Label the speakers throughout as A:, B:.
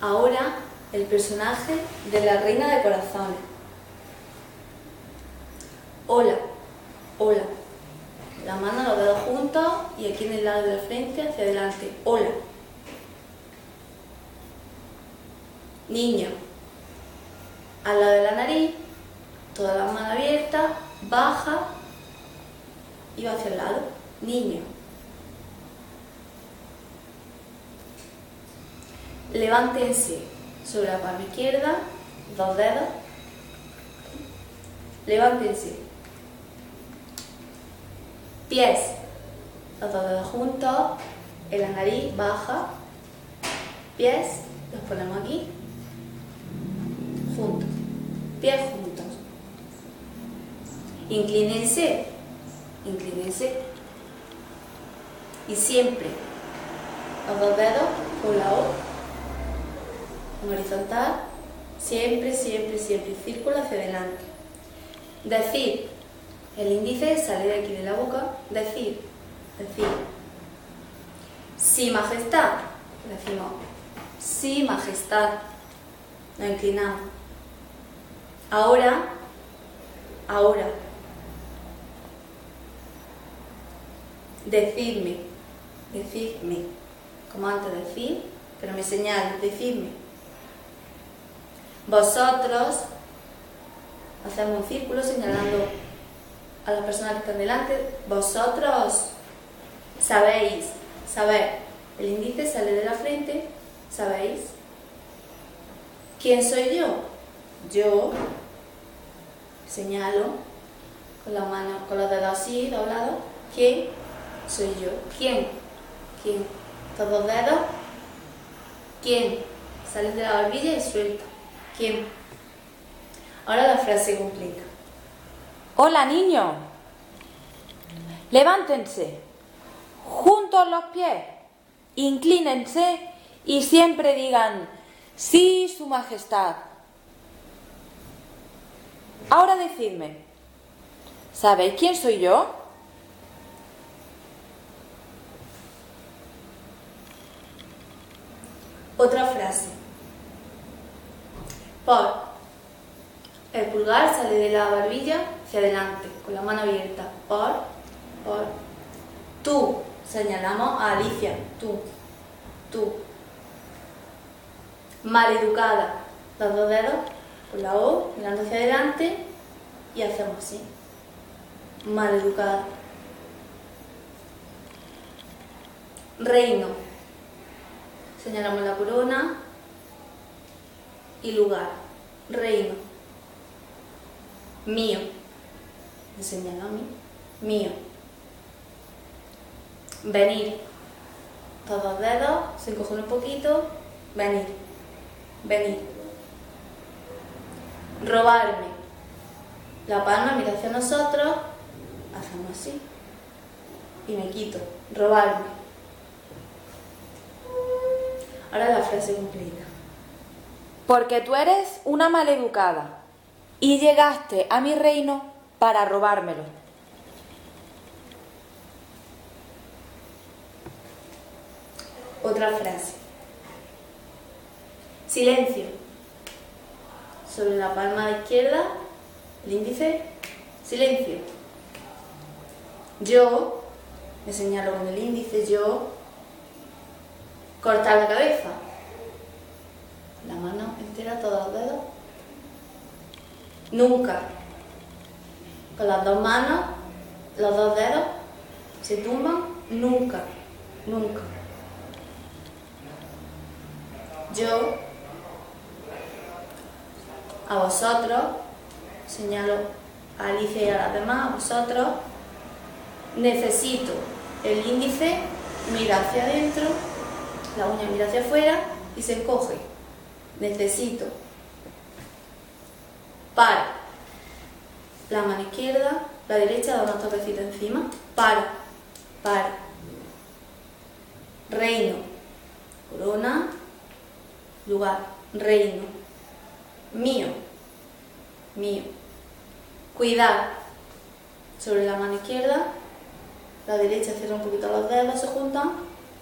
A: Ahora el personaje de la Reina de Corazones. Hola, hola. La mano, los dedos juntos y aquí en el lado de la frente hacia adelante. Hola. Niño. Al lado de la nariz, todas las manos abiertas, baja y va hacia el lado. Niño. Levántense sobre la palma izquierda, dos dedos. Levántense. Pies, los dos dedos juntos, en la nariz, baja. Pies, los ponemos aquí, juntos. Pies juntos. Inclínense, inclínense. Y siempre, los dos dedos con la O, en horizontal, siempre, siempre, siempre, círculo hacia adelante. Decir, el índice sale de aquí de la boca, decir, sí, majestad, decimos, sí, majestad, nos inclinamos. Ahora, decidme, como antes decir, pero me señalo, decidme. Vosotros, hacemos un círculo señalando a las personas que están delante. Vosotros sabéis, saber, el índice sale de la frente, sabéis. ¿Quién soy yo? Yo, señalo con la mano, con los dedos así doblados. ¿Quién soy yo? ¿Quién? Estos dos dedos. ¿Quién? Sales de la barbilla y suelta. ¿Quién? Ahora la frase completa.
B: Hola, niños. Levántense. Juntos los pies. Inclínense y siempre digan, sí, su majestad. Ahora decidme, ¿sabéis quién soy yo?
A: Otra frase. El pulgar sale de la barbilla hacia adelante, con la mano abierta. Por. Tú. Señalamos a Alicia. Tú. Maleducada. Los dos dedos con la O, mirando hacia adelante y hacemos así. Maleducada. Reino. Señalamos la corona y lugar. Reino. Mío. Me señalo a mí. Mío. Venir. Estos dos dedos se encogen un poquito. Venir. Robarme. La palma mira hacia nosotros. Hacemos así. Y me quito. Robarme. Ahora la frase completa.
B: Porque tú eres una maleducada y llegaste a mi reino para robármelo.
A: Otra frase. Silencio. Sobre la palma izquierda, el índice, silencio. Yo, me señalo con el índice, yo, cortar la cabeza. La mano entera, todos los dedos. Nunca. Con las dos manos, los dos dedos se tumban. Nunca. Yo, a vosotros, señalo a Alicia y a las demás, a vosotros, necesito. El índice mira hacia adentro, la uña mira hacia afuera y se encoge. Necesito. Para. La mano izquierda, la derecha da unos toquecitos encima. Para. Reino. Corona. Lugar. Reino. Mío. Cuidar. Sobre la mano izquierda, la derecha cierra un poquito los dedos, se juntan.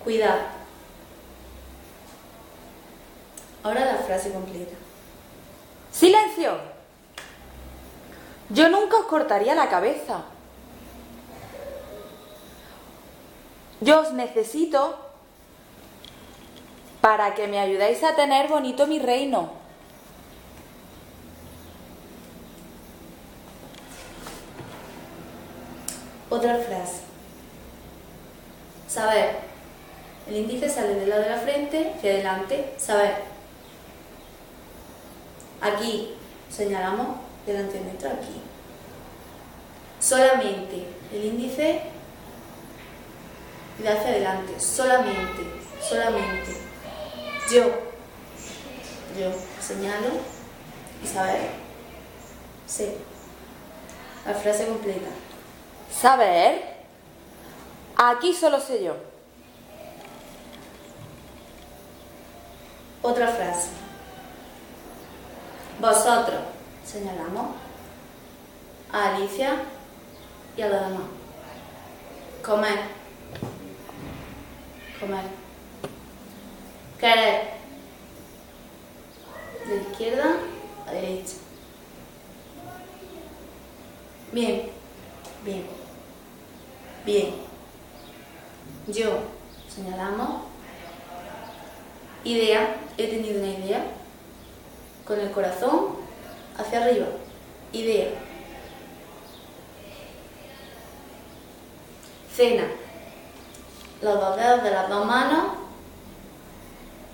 A: Cuidar. Ahora la frase completa.
B: ¡Silencio! Yo nunca os cortaría la cabeza. Yo os necesito para que me ayudéis a tener bonito mi reino.
A: Otra frase. Saber. El índice sale del lado de la frente hacia adelante. Saber. Aquí señalamos delante nuestro, aquí. Solamente. El índice de hacia adelante. Solamente. Solamente. Yo señalo y saber. Sé. La frase completa.
B: Saber. Aquí solo sé yo.
A: Otra frase. Vosotros. Señalamos a Alicia y a los demás. Comer. Comer. Querer. De izquierda a derecha. Bien. Bien. Bien. Yo. Señalamos. Idea. He tenido una idea. Con el corazón hacia arriba. Idea. Cena. Los dos dedos de las dos manos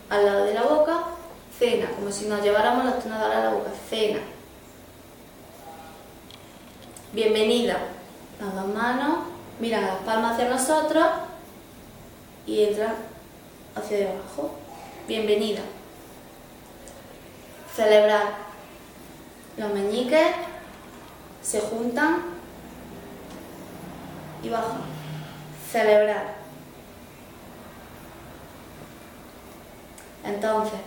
A: al lado de la boca. Cena. Como si nos lleváramos los tenedores a la boca. Cena. Bienvenida. Las dos manos miran las palmas hacia nosotros y entran hacia debajo. Bienvenida. Celebrar. Los meñiques se juntan y bajan. Celebrar. Entonces,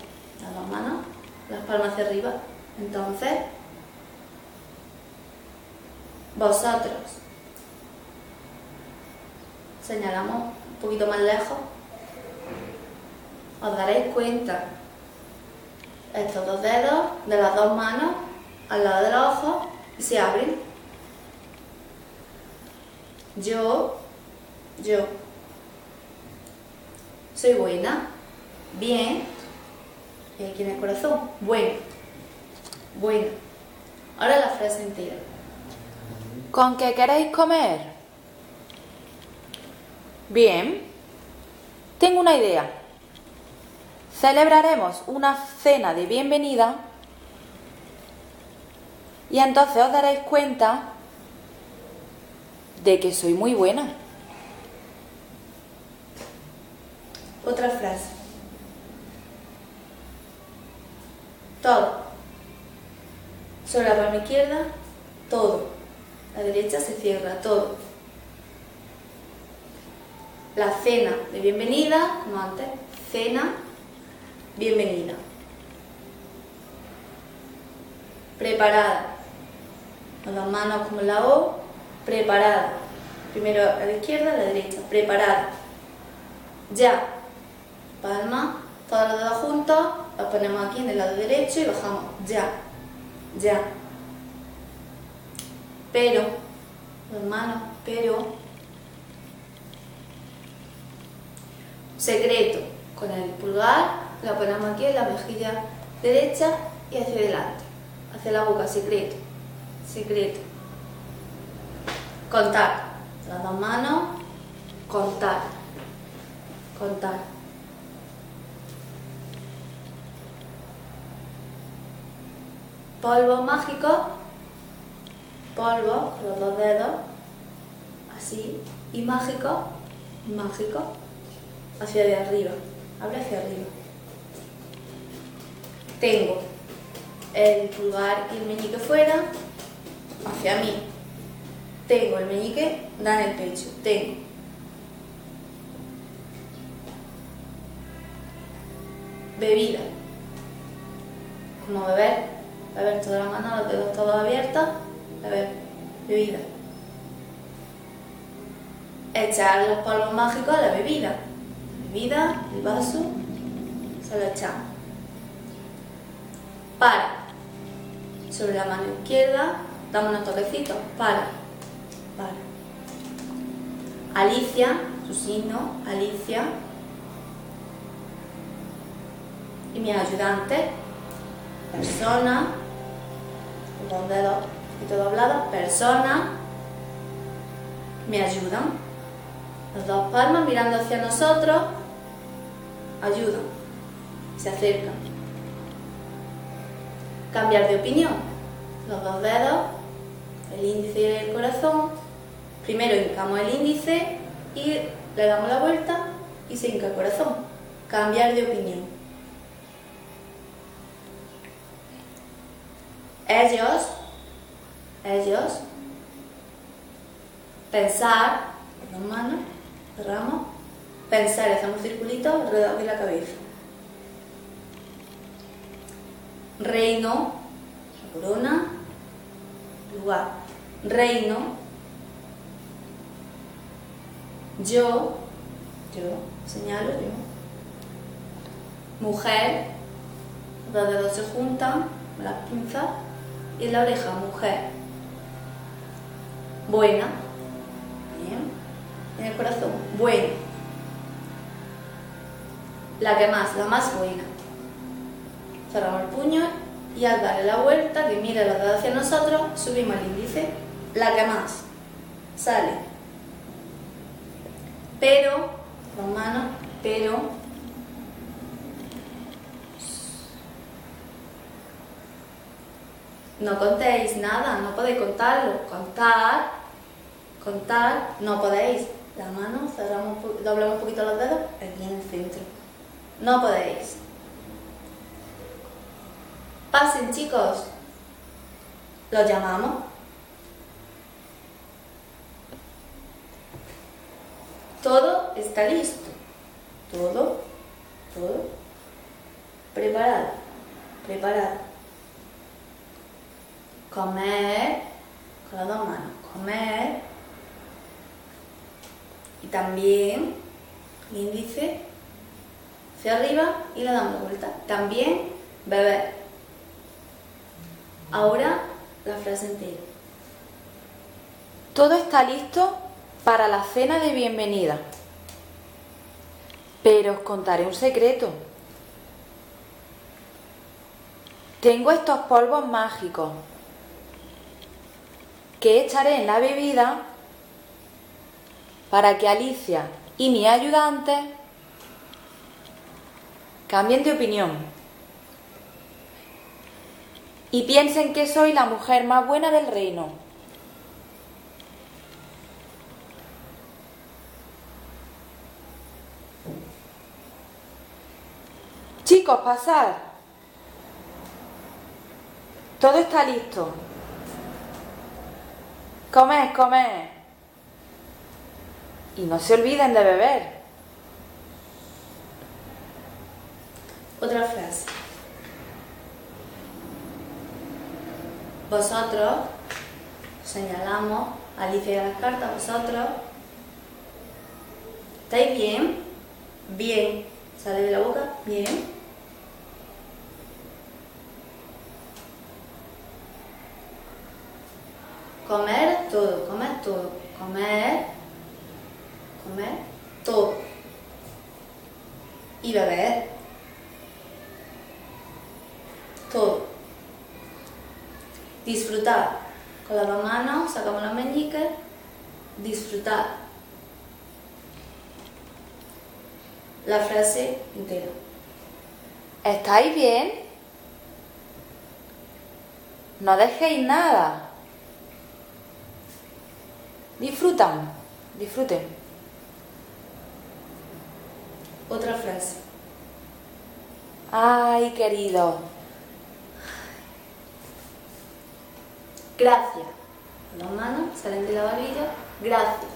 A: las dos manos, las palmas hacia arriba. Entonces, vosotros. Señalamos un poquito más lejos. Os daréis cuenta. Estos dos dedos de las dos manos al lado de los ojos y se abren. Yo. Soy buena. Bien. Y aquí en el corazón. Bueno. Bueno. Ahora la frase entera.
B: ¿Con qué queréis comer? Bien. Tengo una idea. Celebraremos una cena de bienvenida y entonces os daréis cuenta de que soy muy buena.
A: Otra frase. Todo. Sobre la palma izquierda, todo. La derecha se cierra, todo. La cena de bienvenida, como antes, cena, bienvenida. Preparada. Con las manos como la O, preparada. Primero a la izquierda, a la derecha, preparada. Ya. Palma, todos los dedos juntos, los ponemos aquí en el lado derecho y bajamos. Ya. Ya. Pero, las manos, pero. Secreto. Con el pulgar la ponemos aquí en la mejilla derecha y hacia adelante. Hacia la boca, secreto. Secreto. Contar. Las dos manos, contar. Contar. Polvo mágico. Polvo, con los dos dedos. Así. Y mágico. Mágico. Hacia de arriba. Abre hacia arriba. Tengo el pulgar y el meñique fuera. Hacia mí. Tengo el meñique, da en el pecho. Tengo. Bebida. Como beber. Beber toda la mano, los dedos todos abiertos. Beber. Bebida. Echar los polvos mágicos a la bebida. Bebida, el vaso, se lo echamos. para. Sobre la mano izquierda, damos unos toquecitos, para. Alicia, su signo, Alicia. Y mi ayudante, persona, con los dedos y todo doblado, persona, me ayudan. Las dos palmas mirando hacia nosotros, ayudan, se acercan. Cambiar de opinión, los dos dedos, el índice y el corazón. Primero hincamos el índice y le damos la vuelta y se hinca el corazón. Cambiar de opinión. Ellos, pensar, con las manos, cerramos, pensar, hacemos un circulito alrededor de la cabeza. Reino, la corona, lugar. Reino, yo, señalo yo. Mujer, los dedos se juntan, las pinzas, y en la oreja, mujer. Buena, bien. En el corazón, buena. La más buena. Cerramos el puño y al darle la vuelta, que mire los dedos hacia nosotros, subimos el índice. La que más. Sale. Pero, las manos, pero. No contéis nada, no podéis contarlo. Contar, no podéis. La mano, cerramos, doblamos un poquito los dedos, aquí en el centro. No podéis. Pasen, chicos. Los llamamos. Todo está listo. Todo. Preparado. Comer, con las dos manos, comer. Y también el índice hacia arriba y le damos la vuelta. También beber. Ahora la frase entera.
B: Todo está listo para la cena de bienvenida. Pero os contaré un secreto. Tengo estos polvos mágicos que echaré en la bebida para que Alicia y mi ayudante cambien de opinión y piensen que soy la mujer más buena del reino. Chicos, pasad. Todo está listo. Comed. Y no se olviden de beber.
A: Otra frase. Vosotros, señalamos, Alicia y a las cartas, vosotros. ¿Estáis bien? Bien. ¿Sale de la boca? Bien. Comer todo. Comer todo. Y beber todo. Disfrutar. Con las dos manos sacamos las meñiques. Disfrutar. La frase entera.
B: ¿Estáis bien? No dejéis nada. Disfruten.
A: Otra frase.
B: Ay, querido.
A: Gracias. Las manos salen de la barbilla. Gracias.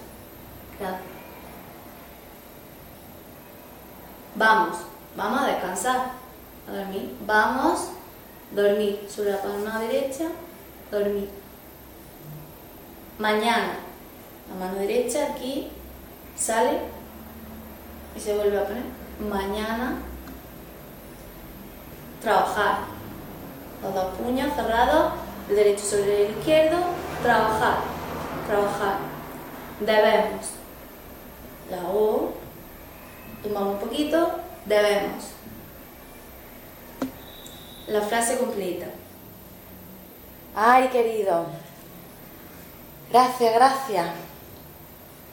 A: Vamos a descansar, a dormir. Vamos, dormir. Sobre la palma derecha, dormir. Mañana, la mano derecha aquí, sale y se vuelve a poner. Mañana, trabajar. Los dos puños cerrados, el derecho sobre el izquierdo, trabajar, trabajar. Debemos. La O, tomamos un poquito, debemos. La frase completa.
B: Ay, querido. Gracias, gracias.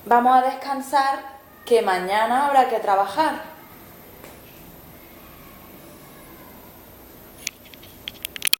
B: Vamos a descansar, que mañana habrá que trabajar.